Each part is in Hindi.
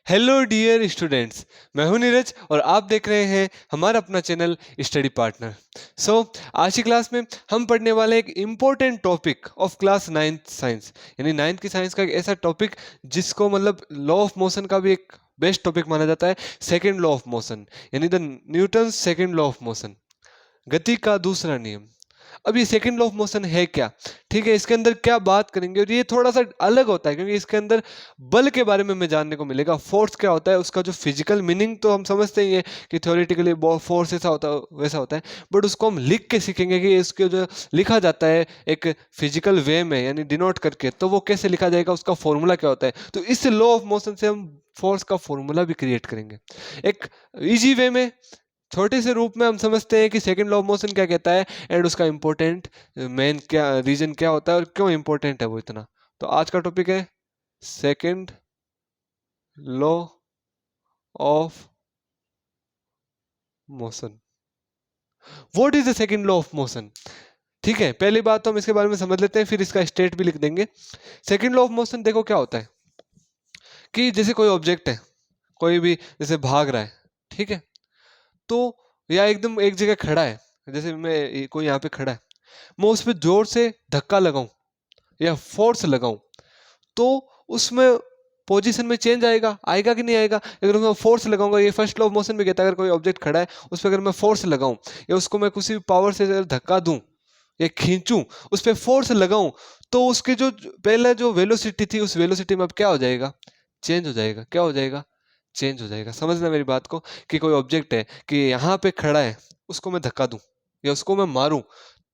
Hello dear students. मैं हूं नीरज और आप देख रहे हैं हमारा अपना चैनल स्टडी पार्टनर। सो आज की क्लास में हम पढ़ने वाले हैं एक important topic of class ninth science, यानी नाइन्थ की साइंस का एक ऐसा टॉपिक जिसको मतलब लॉ ऑफ मोशन का भी एक बेस्ट टॉपिक माना जाता है। सेकेंड लॉ ऑफ मोशन, यानी the Newton second law of motion, गति का दूसरा नियम। अब ये सेकंड लॉ ऑफ मोशन है क्या, ठीक है, इसके अंदर क्या बात करेंगे, और ये थोड़ा सा अलग होता है क्योंकि इसके अंदर बल के बारे में हमें जानने को मिलेगा। फोर्स क्या होता है, उसका जो फिजिकल मीनिंग तो हम समझते ही हैं कि थ्योरेटिकली फोर्स ऐसा होता है वैसा होता है, बट उसको हम लिख के सीखेंगे कि इसके जो लिखा जाता है एक फिजिकल वे में, यानी डिनोट करके, तो वो कैसे लिखा जाएगा, उसका फॉर्मूला क्या होता है। तो इस लॉ ऑफ मोशन से हम फोर्स का फॉर्मूला भी क्रिएट करेंगे एक इजी वे में। छोटे से रूप में हम समझते हैं कि सेकंड लॉ ऑफ मोशन क्या कहता है एंड उसका इंपॉर्टेंट मेन क्या रीजन क्या होता है और क्यों इंपॉर्टेंट है वो इतना। तो आज का टॉपिक है second law of motion. What is the second law of motion? ठीक है, पहली बात तो हम इसके बारे में समझ लेते हैं, फिर इसका स्टेट भी लिख देंगे। सेकंड लॉ ऑफ मोशन देखो क्या होता है कि जैसे कोई ऑब्जेक्ट है, कोई भी जैसे भाग रहा है, ठीक है, तो या एकदम एक जगह खड़ा है, जैसे मैं कोई यहाँ पे खड़ा है, मैं उस पर जोर से धक्का लगाऊं या फोर्स लगाऊं तो उसमें पोजीशन में चेंज आएगा आएगा कि नहीं आएगा। अगर मैं फोर्स लगाऊंगा, ये फर्स्ट लॉ ऑफ मोशन भी कहता है, अगर कोई ऑब्जेक्ट खड़ा है उस पर अगर मैं फोर्स लगाऊं या उसको मैं किसी पावर से अगर धक्का दूं या खींचूं, उस पर फोर्स लगाऊं, तो उसकी जो पहले जो वेलोसिटी थी उस वेलोसिटी में अब क्या हो जाएगा, चेंज हो जाएगा। क्या हो जाएगा, चेंज हो जाएगा। समझना मेरी बात को कि कोई ऑब्जेक्ट है कि यहाँ पे खड़ा है, उसको मैं धक्का दूं या उसको मैं मारूं,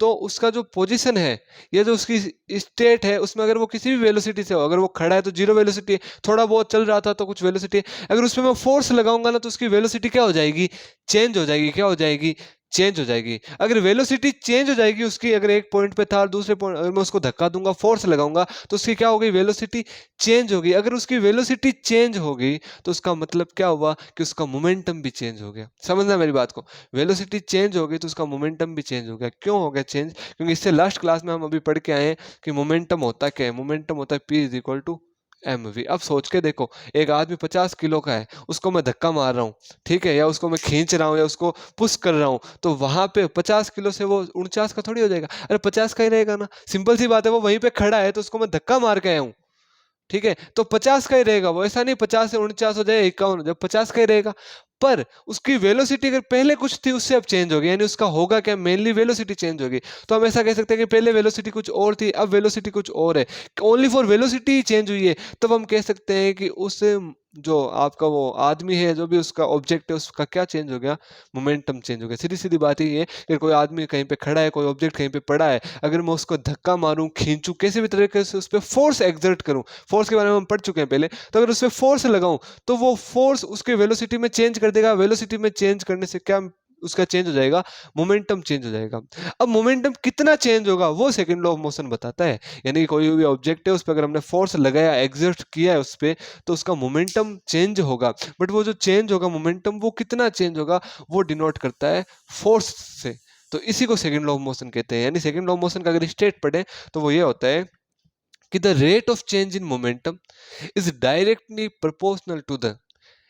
तो उसका जो पोजीशन है या जो उसकी स्टेट है उसमें अगर वो किसी भी वेलोसिटी से हो, अगर वो खड़ा है तो जीरो वेलोसिटी है, थोड़ा बहुत चल रहा था तो कुछ वेलोसिटी है, अगर उसमें मैं फोर्स लगाऊंगा ना तो उसकी वेलोसिटी क्या हो जाएगी, चेंज हो जाएगी। क्या हो जाएगी, चेंज हो जाएगी। अगर वेलोसिटी चेंज हो जाएगी उसकी, अगर एक पॉइंट पे था और दूसरे पॉइंट अगर मैं उसको धक्का दूंगा फोर्स लगाऊंगा तो उसकी क्या होगी, वेलोसिटी चेंज होगी। अगर उसकी वेलोसिटी चेंज होगी तो उसका मतलब क्या हुआ कि उसका मोमेंटम भी चेंज हो गया। समझना मेरी बात को, वेलोसिटी चेंज होगी तो उसका मोमेंटम भी चेंज हो गया। क्यों हो गया चेंज, क्योंकि इससे लास्ट क्लास में हम अभी पढ़ के आए हैं कि मोमेंटम होता क्या है। मोमेंटम होता है P is equal to mv। अब सोच के देखो, एक आदमी 50 किलो का है, उसको मैं धक्का मार रहा हूँ, ठीक है, या उसको मैं खींच रहा हूँ या उसको पुश कर रहा हूँ, तो वहां पे 50 किलो से वो 49 का थोड़ी हो जाएगा, अरे 50 का ही रहेगा ना। सिंपल सी बात है, वो वहीं पे खड़ा है तो उसको मैं धक्का मार के आया हूँ, ठीक है, तो 50 का ही रहेगा वो। ऐसा नहीं 50 से 49 हो जाए 51 हो जाए, 50 का ही रहेगा। पर उसकी वेलोसिटी अगर पहले कुछ थी उससे अब चेंज हो गई, यानी उसका होगा क्या, मेनली वेलोसिटी चेंज होगी। तो हम ऐसा कह सकते हैं कि पहले वेलोसिटी कुछ और थी, अब वेलोसिटी कुछ और है, ओनली फॉर वेलोसिटी चेंज हुई है। तब हम कह सकते हैं कि उस जो आपका वो आदमी है, जो भी उसका ऑब्जेक्ट है, उसका क्या चेंज हो गया, मोमेंटम चेंज हो गया। सीधी सीधी बात ही है कि कोई आदमी कहीं पे खड़ा है, कोई ऑब्जेक्ट कहीं पे पड़ा है, अगर मैं उसको धक्का मारूं, खींचूं, किसी भी तरीके से उस पर फोर्स एक्सर्ट करूं, फोर्स के बारे में हम पढ़ चुके हैं पहले, तो अगर उस पर फोर्स लगाऊं तो वो फोर्स उसके वेलोसिटी में चेंज कर देगा। वेलोसिटी में चेंज करने से क्या उसका चेंज हो जाएगा, मोमेंटम चेंज हो जाएगा। अब मोमेंटम कितना चेंज होगा वो सेकंड लॉ ऑफ मोशन बताता है। यानी कि कोई भी ऑब्जेक्ट है, उस पर अगर हमने फोर्स लगाया, एक्सर्ट किया है उस पर, तो उसका मोमेंटम चेंज होगा। बट वो जो चेंज होगा मोमेंटम, वो कितना चेंज होगा वो डिनोट करता है फोर्स से। तो इसी को सेकंड लॉ ऑफ मोशन कहते हैं। यानी सेकंड लॉ ऑफ मोशन का अगर स्टेट पढ़े तो वो ये होता है कि the rate of change in momentum is directly proportional to the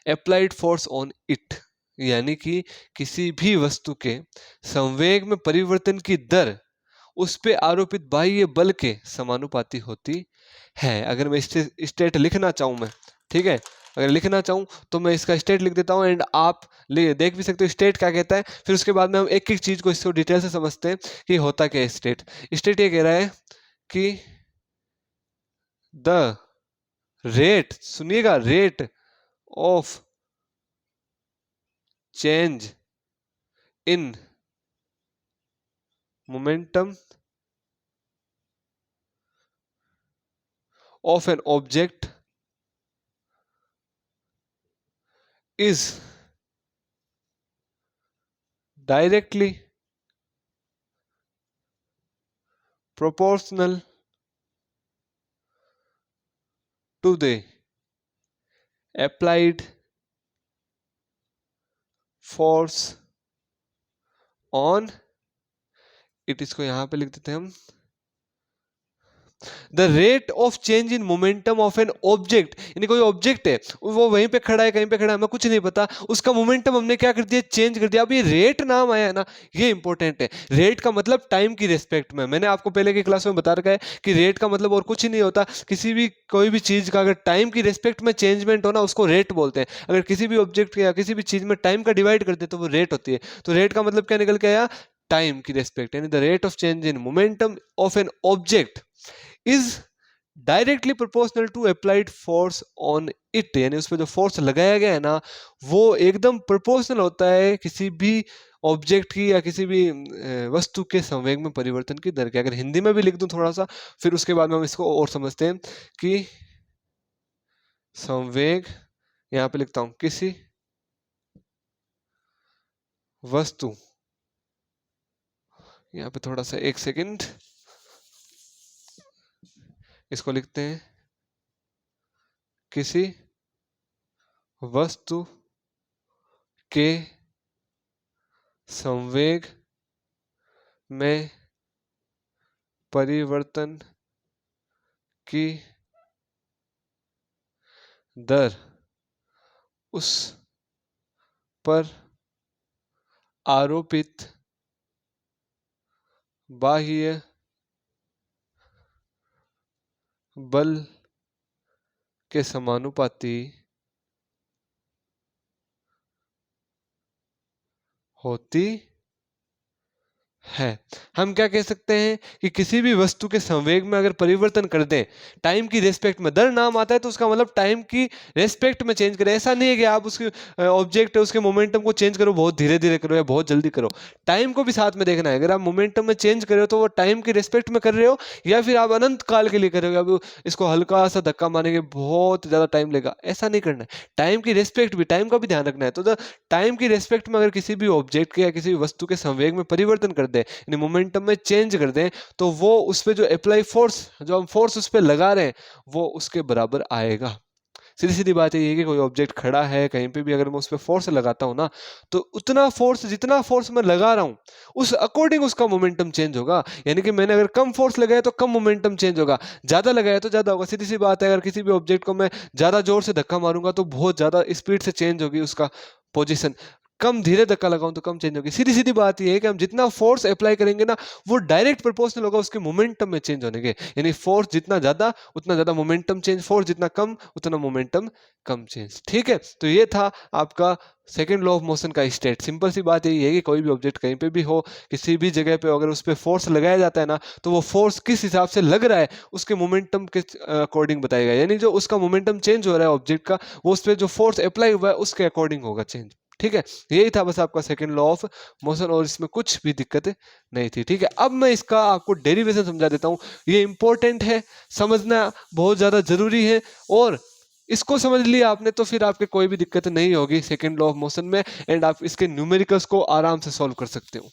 applied force on it. यानी कि किसी भी वस्तु के संवेग में परिवर्तन की दर उस पे आरोपित बाह्य बल के समानुपाती होती है। अगर मैं स्टेट लिखना चाहूं मैं, ठीक है, अगर लिखना चाहूं तो मैं इसका स्टेट लिख देता हूं एंड आप देख भी सकते हो स्टेट क्या कहता है। फिर उसके बाद में हम एक एक चीज को इसको डिटेल से समझते हैं कि होता क्या है स्टेट। स्टेट ये कह रहा है कि द रेट, सुनिएगा, rate of change in momentum of an object is directly proportional to the applied force on it। इसको यहां पे लिख देते हैं हम, the rate of change in momentum of an object, यानी कोई ऑब्जेक्ट है वो वहीं पे खड़ा है कहीं पे खड़ा है हमें कुछ नहीं पता, उसका मोमेंटम हमने क्या कर दिया, चेंज कर दिया। अब ये रेट नाम आया है ना, ये इंपॉर्टेंट है। रेट का मतलब टाइम की रेस्पेक्ट में, मैंने आपको पहले की क्लास में बता रखा है कि रेट का मतलब और कुछ ही नहीं होता, किसी भी कोई भी चीज का अगर टाइम की रेस्पेक्ट में चेंजमेंट हो ना उसको रेट बोलते हैं। अगर किसी भी ऑब्जेक्ट या किसी भी चीज में टाइम का डिवाइड करते हैं तो वो रेट होती है। तो रेट का मतलब क्या निकल के आया, टाइम की रेस्पेक्ट, यानी the rate of change in momentum of an object is directly proportional to applied force on it, यानी उस पर जो फोर्स लगाया गया है ना वो एकदम प्रोपोर्शनल होता है किसी भी ऑब्जेक्ट की या किसी भी वस्तु के संवेग में परिवर्तन की दर के। अगर हिंदी में भी लिख दूं थोड़ा सा, फिर उसके बाद में हम इसको और समझते हैं कि संवेग, यहां पे लिखता हूं किसी वस्तु, यहाँ पे थोड़ा सा एक सेकंड इसको लिखते हैं, किसी वस्तु के संवेग में परिवर्तन की दर उस पर आरोपित बाह्य बल के समानुपाती होती है। हम क्या कह सकते हैं कि किसी भी वस्तु के संवेग में अगर परिवर्तन कर दें टाइम की रेस्पेक्ट में, दर नाम आता है तो उसका मतलब टाइम की रेस्पेक्ट में चेंज करें। ऐसा नहीं है कि आप उसके ऑब्जेक्ट है उसके मोमेंटम को चेंज करो, बहुत धीरे धीरे करो या बहुत जल्दी करो, टाइम को भी साथ में देखना है। अगर आप मोमेंटम में चेंज कर रहे हो तो वो टाइम की रेस्पेक्ट में कर रहे हो या फिर आप अनंत काल के लिए कर रहे हो, अब इसको हल्का सा धक्का मारेंगे बहुत ज्यादा टाइम लेगा, ऐसा नहीं करना है। टाइम की रेस्पेक्ट भी, टाइम का भी ध्यान रखना है। तो टाइम की रेस्पेक्ट में अगर किसी भी ऑब्जेक्ट के या किसी भी वस्तु के संवेग में परिवर्तन कर दे, यानी मोमेंटम में चेंज कर दें, तो वो उस पर जो अप्लाई फोर्स, जो हम फोर्स उस पर लगा रहे हैं वो उसके बराबर आएगा। सीधी सीधी बात ये है कि कोई ऑब्जेक्ट खड़ा है कहीं पे भी, अगर मैं उस पर फोर्स लगाता हूं ना तो उतना फोर्स, जितना फोर्स मैं लगा रहा हूं उस अकॉर्डिंग उसका मोमेंटम चेंज होगा। यानी कि मैंने अगर कम फोर्स लगाया तो कम मोमेंटम चेंज होगा, ज्यादा लगाया तो ज्यादा होगा। सीधी सी बात है, अगर किसी भी ऑब्जेक्ट को मैं ज्यादा जोर से धक्का मारूंगा तो बहुत ज्यादा स्पीड से चेंज होगी उसका पोजीशन, कम धीरे धक्का लगाऊं तो कम चेंज होगी। सीधी सीधी बात यह है कि हम जितना फोर्स अप्लाई करेंगे ना वो डायरेक्ट प्रोपोर्शनल होगा उसके मोमेंटम में चेंज होने के, यानी फोर्स जितना ज्यादा उतना ज्यादा मोमेंटम चेंज, फोर्स जितना कम उतना मोमेंटम कम चेंज। ठीक है, तो ये था आपका सेकेंड लॉ ऑफ मोशन का स्टेट। सिंपल सी बात यही है कि कोई भी ऑब्जेक्ट कहीं पे भी हो, किसी भी जगह पे अगर उस पर फोर्स लगाया जाता है ना तो वो फोर्स किस हिसाब से लग रहा है उसके मोमेंटम के अकॉर्डिंग बताएगा, यानी जो उसका मोमेंटम चेंज हो रहा है ऑब्जेक्ट का वो उस पर जो फोर्स अप्लाई हुआ है उसके अकॉर्डिंग होगा चेंज। ठीक है, यही था बस आपका सेकंड लॉ ऑफ मोशन और इसमें कुछ भी दिक्कत नहीं थी। ठीक है, अब मैं इसका आपको डेरिवेशन समझा देता हूं, ये इंपॉर्टेंट है, समझना बहुत ज्यादा जरूरी है, और इसको समझ लिया आपने तो फिर आपके कोई भी दिक्कत नहीं होगी सेकंड लॉ ऑफ मोशन में, एंड आप इसके न्यूमेरिकल्स को आराम से सॉल्व कर सकते हो।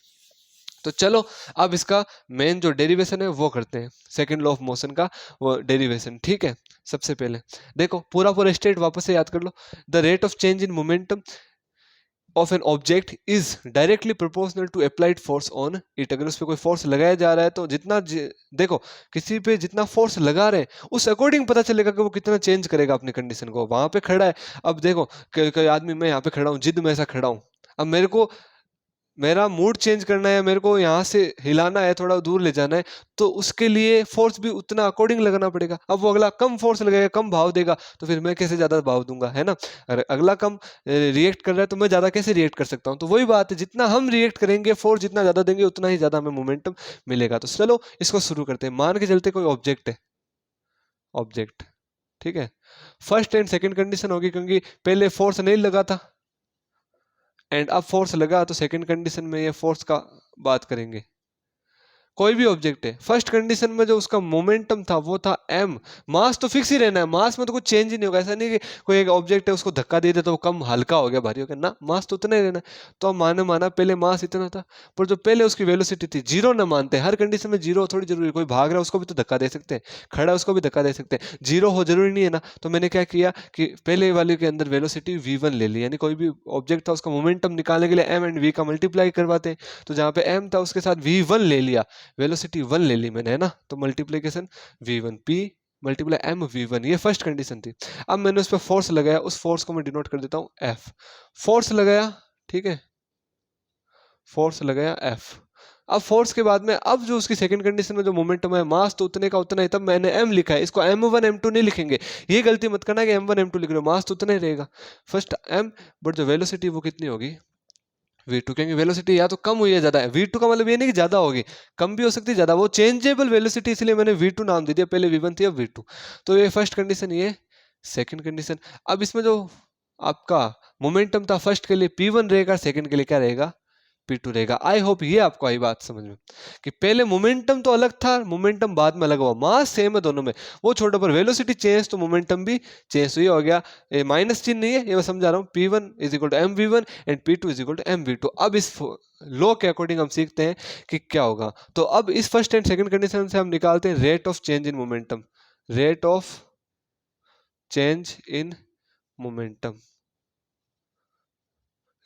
तो चलो अब इसका मेन जो डेरिवेशन है वो करते हैं, सेकंड लॉ ऑफ मोशन का वो डेरिवेशन। ठीक है, सबसे पहले देखो पूरा पूरा स्टेट वापस से याद कर लो। The rate of change in momentum of an object is directly proportional to applied force on it. अगर उस पर कोई फोर्स लगाया जा रहा है तो जितना देखो किसी पे जितना फोर्स लगा रहे हैं उस अकॉर्डिंग पता चलेगा कि वो कितना चेंज करेगा अपनी कंडीशन को। वहां पे खड़ा है, अब देखो कोई आदमी, मैं यहाँ पे खड़ा हूँ, जिद में ऐसा खड़ा हूँ, अब मेरे को मेरा मूड चेंज करना है, मेरे को यहाँ से हिलाना है, थोड़ा दूर ले जाना है, तो उसके लिए फोर्स भी उतना अकॉर्डिंग लगाना पड़ेगा। अब वो अगला कम फोर्स लगेगा, कम भाव देगा, तो फिर मैं कैसे ज्यादा भाव दूंगा, है ना। अगर अगला कम रिएक्ट कर रहा है तो मैं ज्यादा कैसे रिएक्ट कर सकता हूँ। तो वही बात है, जितना हम रिएक्ट करेंगे, फोर्स जितना ज्यादा देंगे उतना ही ज्यादा हमें मोमेंटम मिलेगा। तो चलो इसको शुरू करते हैं। मान के चलते कोई ऑब्जेक्ट है, ऑब्जेक्ट, ठीक है, फर्स्ट एंड सेकेंड कंडीशन होगी क्योंकि पहले फोर्स नहीं लगा था एंड अब फोर्स लगा, तो सेकंड कंडीशन में ये फोर्स का बात करेंगे। कोई भी ऑब्जेक्ट है, फर्स्ट कंडीशन में जो उसका मोमेंटम था वो था m, मास तो फिक्स ही रहना है, मास में तो कुछ चेंज ही नहीं होगा। ऐसा नहीं कि कोई एक ऑब्जेक्ट है उसको धक्का दे दे तो वो कम हल्का हो गया, भारी हो गया, ना, मास तो उतना ही रहना है। तो माना पहले मास इतना था, पर जो पहले उसकी वेलोसिटी थी, जीरो ना मानते, हर कंडीशन में जीरो थोड़ी जरूरी, कोई भाग रहा है उसको भी तो धक्का दे सकते हैं, खड़ा है उसको भी धक्का दे सकते हैं, जीरो हो जरूरी नहीं है ना। तो मैंने क्या किया कि पहले वाले के अंदर वेलोसिटी v1 ले ली, यानी कोई भी ऑब्जेक्ट था उसका मोमेंटम निकालने के लिए m एंड v का मल्टीप्लाई करवाते हैं, तो जहां पे m था उसके साथ v1 ले लिया, वेलोसिटी 1 ले ली मैंने, है ना, तो multiplication v1 p multiply m v1, ये फर्स्ट कंडीशन थी। अब मैंने उस पर फोर्स लगाया, उस फोर्स को मैं डिनोट कर देता हूँ f, फोर्स लगाया, ठीक है, फोर्स लगाया f। अब फोर्स के बाद में अब जो उसकी सेकंड कंडीशन में जो मोमेंटम है, मास तो उतने का उतना ही, तब मैंने m लिखा है, इसको m1 m2 नहीं लिखेंगे, ये गलती मत करना कि m1 m2 लिख रहे हो, मास तो उतना ही रहेगा फर्स्ट m, बट जो वेलोसिटी वो कितनी होगी v2, क्योंकि वेलोसिटी या तो कम हुई है ज्यादा है, v2 का मतलब ये नहीं कि ज्यादा होगी, कम भी हो सकती है ज्यादा, वो चेंजेबल वेलोसिटी, इसलिए मैंने v2 नाम दे दिया, पहले v1 थी अब v2। तो ये फर्स्ट कंडीशन, ये सेकंड कंडीशन। अब इसमें जो आपका मोमेंटम था फर्स्ट के लिए p1 रहेगा, सेकंड के लिए क्या रहेगा p2 रहेगा। आई होप ये आपको आई बात समझ में कि पहले मोमेंटम तो अलग था, मोमेंटम बाद में अलग हुआ, मास सेम है दोनों में, वो छोटा पर वेलोसिटी चेंज तो मोमेंटम भी चेंज। तो ये हो गया, माइनस चिन्ह नहीं है, ये मैं समझा रहा हूँ, p1 is equal to M V one and p2 is equal to M V two. अब इस लॉ के अकॉर्डिंग हम सीखते हैं कि क्या होगा। तो अब इस फर्स्ट एंड सेकंड कंडीशन से हम निकालते हैं rate of change in momentum, rate of change in momentum.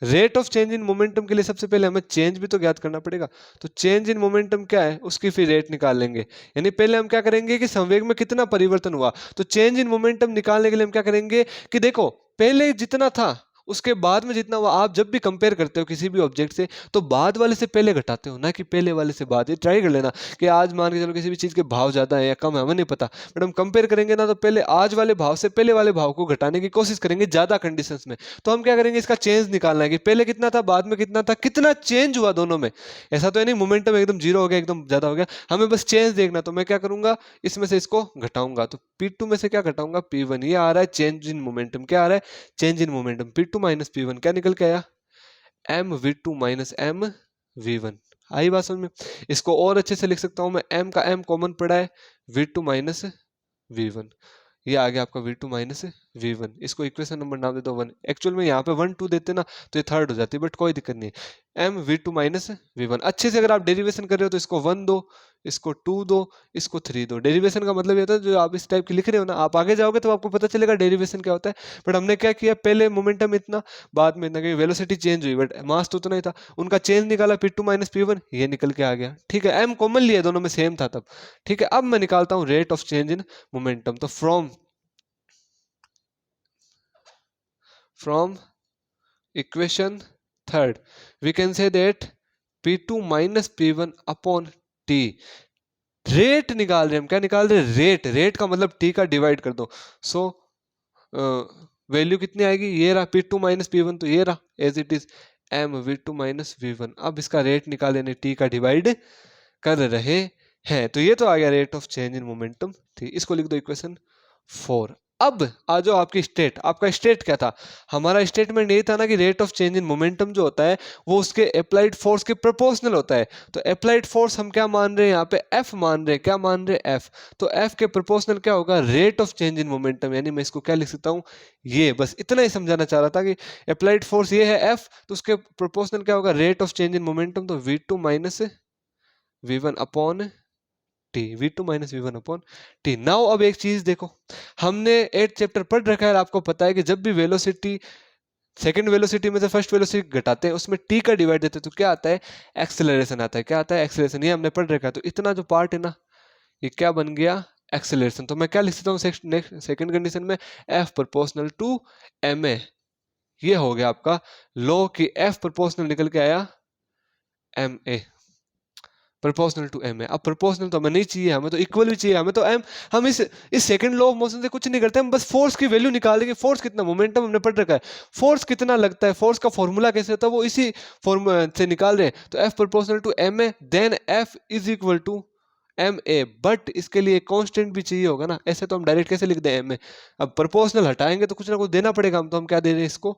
Rate of change in momentum के लिए सबसे पहले हमें चेंज भी तो ज्ञात करना पड़ेगा, तो चेंज इन मोमेंटम क्या है उसकी फिर रेट निकाल लेंगे। यानी पहले हम क्या करेंगे कि संवेग में कितना परिवर्तन हुआ, तो चेंज इन मोमेंटम निकालने के लिए हम क्या करेंगे कि देखो पहले जितना था उसके बाद में जितना हुआ, आप जब भी कंपेयर करते हो किसी भी ऑब्जेक्ट से तो बाद वाले से पहले घटाते हो, ना कि पहले वाले से बाद। ये ट्राई कर लेना कि आज मान के चलो किसी भी चीज़ के भाव ज़्यादा है या कम है, हमें नहीं पता, बट हम कंपेयर करेंगे ना तो पहले आज वाले भाव से पहले वाले भाव को घटाने की कोशिश करेंगे ज़्यादा कंडीशंस में। तो हम क्या करेंगे, इसका चेंज निकालना है कि पहले कितना था बाद में कितना था, कितना चेंज हुआ दोनों में। ऐसा तो है नहीं मोमेंटम एकदम जीरो हो गया एकदम ज़्यादा हो गया, हमें बस चेंज देखना। तो मैं क्या करूंगा, इसमें से इसको घटाऊंगा, तो P2 में से क्या घटाऊंगा, P1। ये आ रहा है चेंज इन मोमेंटम, क्या आ रहा है change in momentum, P2 minus P1 क्या निकल के आया, M V two minus M V one. आई बात समझ में। इसको और अच्छे से लिख सकता हूं मैं, m का m कॉमन पड़ा है, v2 माइनस v1, ये आ गया आपका v2 माइनस v1। इसको इक्वेशन नंबर नाम देता हूँ 1, एक्चुअल में यहाँ पे 1 2 देते ना तो ये थर्ड हो जाती है, बट कोई दिक्कत नहीं है, m v2 माइनस v1। अच्छे से अगर आप डेरिवेशन कर रहे हो तो इसको 1 दो, इसको 2 दो, इसको 3 दो। डेरिवेशन का मतलब ये होता है जो आप इस टाइप की लिख रहे हो ना, आप आगे जाओगे तो आपको पता चलेगा डेरिवेशन क्या होता है। बट हमने क्या किया, पहले मोमेंटम इतना, बाद में इतना, क्योंकि वेलोसिटी चेंज हुई बट मास तो उतना ही था, उनका चेंज निकाला P2 माइनस P1, ये निकल के आ गया, ठीक है। m कॉमन लिया, दोनों में सेम था तब, ठीक है। अब मैं निकालता हूँ rate of change in momentum. तो from equation third we can say that P2 minus P1 upon T, rate निकाल रहे हैं हम, क्या निकाल रहे हैं, रेट। रेट का मतलब T का डिवाइड कर दो, सो वैल्यू कितनी आएगी, ये रहा P2 माइनस P1, तो ये रहा as it is M V2 minus V1। अब इसका रेट निकाल यानी T का डिवाइड कर रहे हैं, तो ये तो आ गया rate of change in momentum, ठीक। इसको लिख दो इक्वेशन 4। अब आ जाओ आपकी स्टेट, आपका स्टेट क्या था, हमारा स्टेटमेंट ये था ना कि rate of change in momentum जो होता है वो उसके अप्लाइड फोर्स के प्रोपोर्शनल होता है। तो अप्लाइड फोर्स हम क्या मान रहे हैं यहाँ पे, F मान रहे हैं, क्या मान रहे हैं, F। तो F के प्रोपोर्शनल क्या होगा, rate of change in momentum. यानी मैं इसको क्या लिख सकता हूँ, ये बस इतना ही समझाना चाह रहा था कि अप्लाइड फोर्स ये है F, तो उसके प्रोपोर्शनल क्या होगा, rate of change in momentum. तो V2 minus V1 upon T, V2 minus V1 upon T. Now अब एक चीज देखो, हमने 8th चैप्टर पढ़ रखा है, आपको पता है कि जब भी वेलोसिटी सेकंड वेलोसिटी में से फर्स्ट वेलोसिटी घटाते हैं उसमें टी का डिवाइड देते हैं तो क्या आता है, एक्सेलरेशन आता है। क्या आता है, एक्सेलरेशन, ये हमने पढ़ रखा है। तो इतना जो पार्ट है ना ये क्या बन गया, एक्सेलरेशन। तो मैं क्या लिख सकता हूँ सेकंड कंडीशन में, F प्रोपोर्शनल टू ma। ये हो गया आपका लॉ की F प्रोपोर्शनल निकल के आया ma, प्रोपोर्शनल टू एम है। अब प्रोपोर्शनल तो हमें नहीं चाहिए, हमें तो इक्वल भी चाहिए, हमें तो एम। हम इस सेकंड लॉ ऑफ मोशन से कुछ नहीं करते, हम बस फोर्स की वैल्यू निकालेंगे। फोर्स कितना, मोमेंटम हमने पढ़ रखा है, फोर्स कितना लगता है, फोर्स का फॉर्मूला कैसे होता है वो इसी फॉर्मूला से निकाल रहे हैं। तो F proportional to M A, then F is equal to M A, but इसके लिए कांस्टेंट भी चाहिए होगा ना, ऐसे तो हम डायरेक्ट कैसे लिख दें एम ए। अब प्रोपोर्शनल हटाएंगे तो कुछ ना कुछ देना पड़ेगा, हम तो हम क्या दे रहे हैं इसको,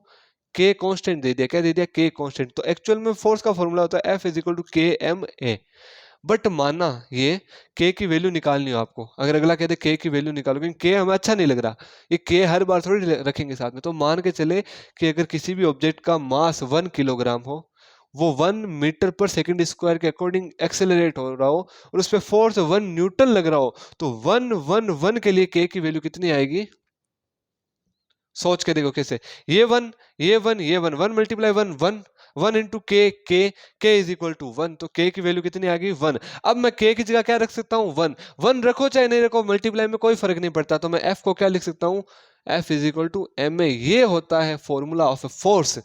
के कांस्टेंट दे दिया। क्या दे दिया, के कांस्टेंट। तो एक्चुअल में फोर्स का फॉर्मूला होता है एफ इज इक्वल टू के एम ए। बट माना ये k की वैल्यू निकालनी हो आपको, अगर अगला कहते k की वैल्यू निकालो, क्योंकि k हमें अच्छा नहीं लग रहा, ये k हर बार थोड़ी रखेंगे साथ में। तो मान के चले कि अगर किसी भी ऑब्जेक्ट का मास 1 किलोग्राम हो, वो 1 मीटर पर सेकंड स्क्वायर के अकॉर्डिंग एक्सेलरेट हो रहा हो और उस पर फोर्स 1 न्यूटन लग रहा हो, तो 1 1 1 के लिए k की वैल्यू कितनी आएगी, सोच के देखो कैसे। ये 1 ये 1 ये 1 1 मल्टीप्लाई 1 1, 1 इंटू के इज इक्वल टू 1, तो के की वैल्यू कितनी आ गई 1। अब मैं के की जगह क्या रख सकता हूँ 1, 1 रखो चाहे नहीं रखो मल्टीप्लाई में कोई फर्क नहीं पड़ता, तो मैं एफ को क्या लिख सकता हूँ, F is equal to M A. ये होता है formula of a force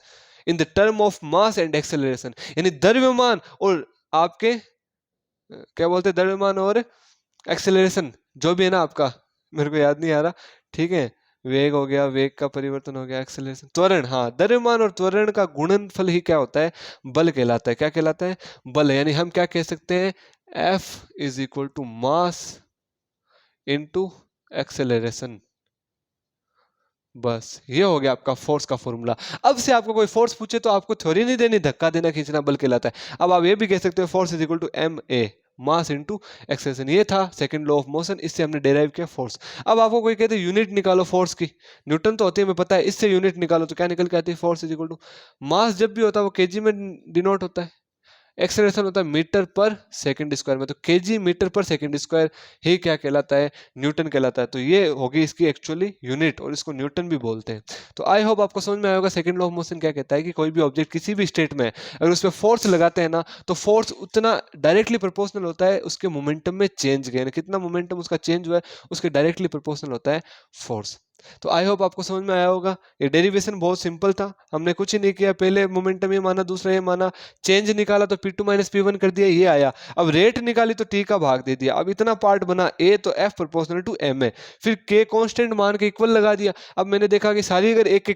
in the term of mass and acceleration, यानी द्रव्यमान और आपके क्या बोलते हैं, द्रव्यमान और एक्सेलरेशन जो भी है ना आपका, मेरे को याद नहीं आ रहा, ठीक है, वेग हो गया, वेग का परिवर्तन हो गया, एक्सेलरेशन त्वरण, हाँ द्रव्यमान और त्वरण का गुणनफल ही क्या होता है, बल कहलाता है। क्या कहलाता है, बल। यानी हम क्या कह सकते हैं, F is equal to mass into acceleration. बस ये हो गया आपका फोर्स का फॉर्मूला। अब से आपको कोई फोर्स पूछे तो आपको थ्योरी नहीं देनी, धक्का देना खींचना बल कहलाता है। अब आप ये भी कह सकते हो force is equal to M A, mass into acceleration. ये था सेकंड लॉ ऑफ मोशन, इससे हमने डेराइव किया फोर्स। अब आपको कोई कहते हैं यूनिट निकालो फोर्स की, न्यूटन तो होती है हमें पता है, इससे यूनिट निकालो, तो क्या निकल के आती है, force is equal to mass जब भी होता है वो केजी में डिनोट होता है, एक्सेलरेशन होता है मीटर पर सेकंड स्क्वायर में, तो केजी मीटर पर सेकंड स्क्वायर ही क्या कहलाता है, न्यूटन कहलाता है। तो ये होगी इसकी एक्चुअली यूनिट, और इसको न्यूटन भी बोलते हैं। तो आई होप आपको समझ में आया होगा सेकंड लॉ ऑफ मोशन क्या कहता है कि कोई भी ऑब्जेक्ट किसी भी स्टेट में अगर उस पर फोर्स लगाते हैं ना, तो फोर्स उतना डायरेक्टली प्रोपोर्शनल होता है उसके मोमेंटम में चेंज के, कितना मोमेंटम उसका चेंज हुआ है उसके डायरेक्टली प्रोपोर्शनल होता है फोर्स। तो आई होप आपको समझ में आया होगा। ये डेरिवेशन बहुत सिंपल था, हमने कुछ ही नहीं किया, पहले मोमेंटम ये माना, दूसरा ये माना, चेंज निकाला तो P2 माइनस P1 कर दिया, ये आया। अब रेट निकाली तो T का भाग दे दिया। अब इतना पार्ट बना A, तो F प्रोपोर्शनल टू M है, फिर K कांस्टेंट मान के इक्वल लगा दिया। अब मैंने देखा कि सारी अगर एक